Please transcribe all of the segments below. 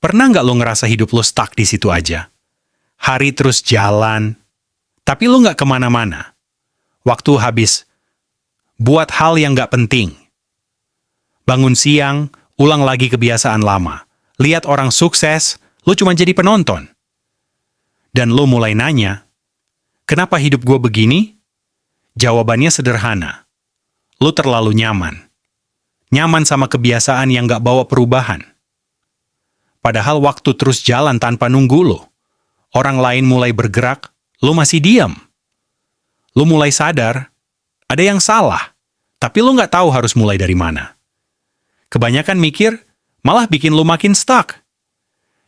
Pernah nggak lo ngerasa hidup lo stuck di situ aja? Hari terus jalan, tapi lo nggak kemana-mana. Waktu habis buat hal yang nggak penting. Bangun siang, ulang lagi kebiasaan lama. Lihat orang sukses, lo cuma jadi penonton. Dan lo mulai nanya, kenapa hidup gue begini? Jawabannya sederhana. Lo terlalu nyaman. Nyaman sama kebiasaan yang nggak bawa perubahan. Padahal waktu terus jalan tanpa nunggu lo. Orang lain mulai bergerak, lo masih diam. Lo mulai sadar, ada yang salah, tapi lo nggak tahu harus mulai dari mana. Kebanyakan mikir, malah bikin lo makin stuck.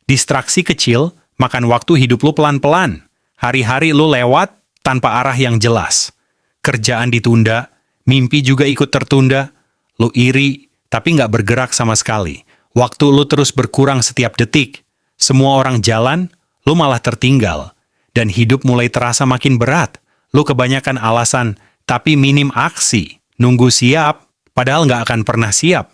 Distraksi kecil, makan waktu hidup lo pelan-pelan. Hari-hari lo lewat tanpa arah yang jelas. Kerjaan ditunda, mimpi juga ikut tertunda. Lo iri, tapi nggak bergerak sama sekali. Waktu lo terus berkurang setiap detik. Semua orang jalan, lo malah tertinggal. Dan hidup mulai terasa makin berat. Lo kebanyakan alasan, tapi minim aksi. Nunggu siap, padahal nggak akan pernah siap.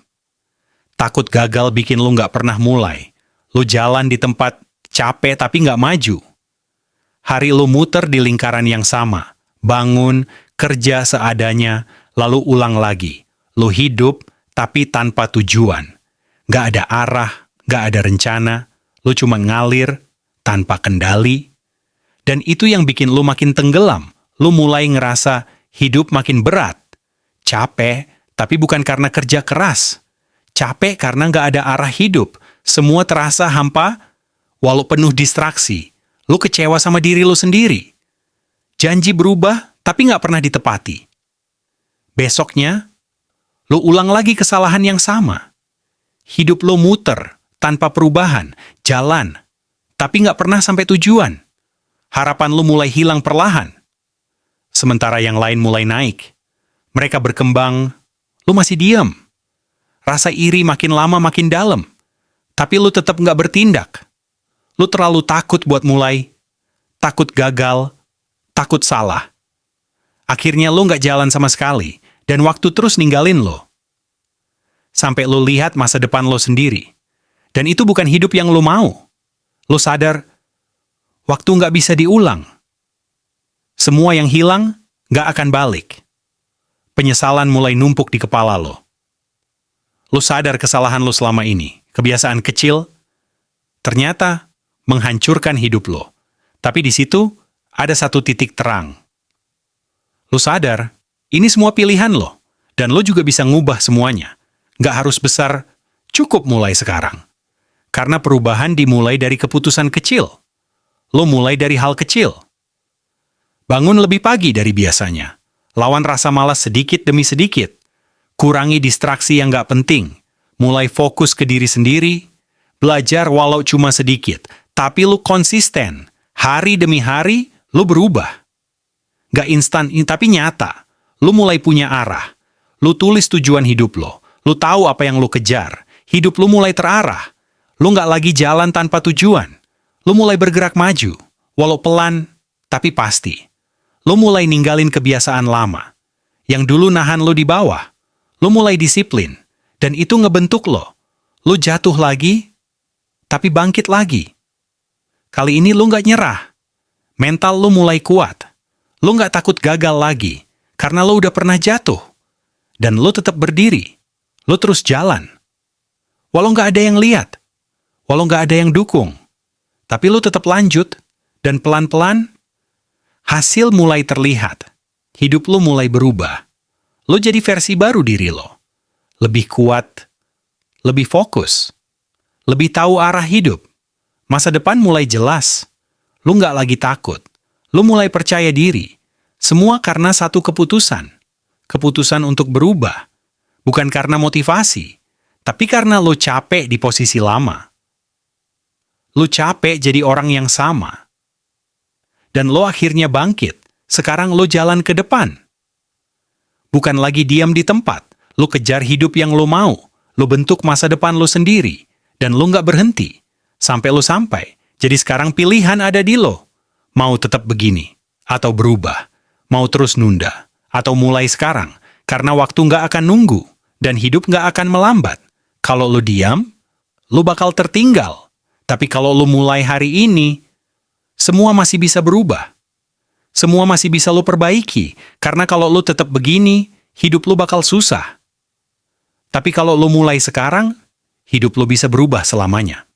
Takut gagal bikin lo nggak pernah mulai. Lo jalan di tempat capek tapi nggak maju. Hari lo muter di lingkaran yang sama. Bangun, kerja seadanya, lalu ulang lagi. Lo hidup, tapi tanpa tujuan. Nggak ada arah, nggak ada rencana. Lo cuma ngalir, tanpa kendali. Dan itu yang bikin lo makin tenggelam. Lo mulai ngerasa hidup makin berat. Capek, tapi bukan karena kerja keras. Capek karena nggak ada arah hidup. Semua terasa hampa, walau penuh distraksi. Lo kecewa sama diri lo sendiri. Janji berubah, tapi nggak pernah ditepati. Besoknya, lo ulang lagi kesalahan yang sama. Hidup lo muter, tanpa perubahan, jalan, tapi nggak pernah sampai tujuan. Harapan lo mulai hilang perlahan. Sementara yang lain mulai naik. Mereka berkembang, lo masih diam. Rasa iri makin lama makin dalam. Tapi lo tetap nggak bertindak. Lo terlalu takut buat mulai. Takut gagal, takut salah. Akhirnya lo nggak jalan sama sekali. Dan waktu terus ninggalin lo. Sampai lo lihat masa depan lo sendiri. Dan itu bukan hidup yang lo mau. Lo sadar, waktu nggak bisa diulang. Semua yang hilang nggak akan balik. Penyesalan mulai numpuk di kepala lo. Lo sadar kesalahan lo selama ini. Kebiasaan kecil, ternyata menghancurkan hidup lo. Tapi di situ ada satu titik terang. Lo sadar, ini semua pilihan lo. Dan lo juga bisa ngubah semuanya. Nggak harus besar, cukup mulai sekarang. Karena perubahan dimulai dari keputusan kecil. Lo mulai dari hal kecil. Bangun lebih pagi dari biasanya. Lawan rasa malas sedikit demi sedikit. Kurangi distraksi yang nggak penting. Mulai fokus ke diri sendiri. Belajar walau cuma sedikit. Tapi lo konsisten. Hari demi hari, lo berubah. Nggak instan, tapi nyata. Lo mulai punya arah. Lo tulis tujuan hidup lo. Lo tahu apa yang lo kejar. Hidup lo mulai terarah. Lo nggak lagi jalan tanpa tujuan. Lo mulai bergerak maju. Walau pelan, tapi pasti. Lo mulai ninggalin kebiasaan lama. Yang dulu nahan lo di bawah. Lo mulai disiplin. Dan itu ngebentuk lo. Lo jatuh lagi, tapi bangkit lagi. Kali ini lo nggak nyerah. Mental lo mulai kuat. Lo nggak takut gagal lagi. Karena lo udah pernah jatuh. Dan lo tetap berdiri. Lo terus jalan. Walau nggak ada yang lihat. Walau nggak ada yang dukung. Tapi lo tetap lanjut. Dan pelan-pelan, hasil mulai terlihat. Hidup lo mulai berubah. Lo jadi versi baru diri lo. Lebih kuat. Lebih fokus. Lebih tahu arah hidup. Masa depan mulai jelas. Lo nggak lagi takut. Lo mulai percaya diri. Semua karena satu keputusan. Keputusan untuk berubah. Bukan karena motivasi. Tapi karena lo capek di posisi lama. Lo capek jadi orang yang sama. Dan lo akhirnya bangkit. Sekarang lo jalan ke depan. Bukan lagi diam di tempat. Lo kejar hidup yang lo mau. Lo bentuk masa depan lo sendiri. Dan lo nggak berhenti. Sampai lo sampai. Jadi sekarang pilihan ada di lo. Mau tetap begini. Atau berubah. Mau terus nunda. Atau mulai sekarang. Karena waktu nggak akan nunggu. Dan hidup nggak akan melambat. Kalau lo diam, lo bakal tertinggal. Tapi kalau lu mulai hari ini, semua masih bisa berubah. Semua masih bisa lu perbaiki. Karena kalau lu tetap begini, hidup lu bakal susah. Tapi kalau lu mulai sekarang, hidup lu bisa berubah selamanya.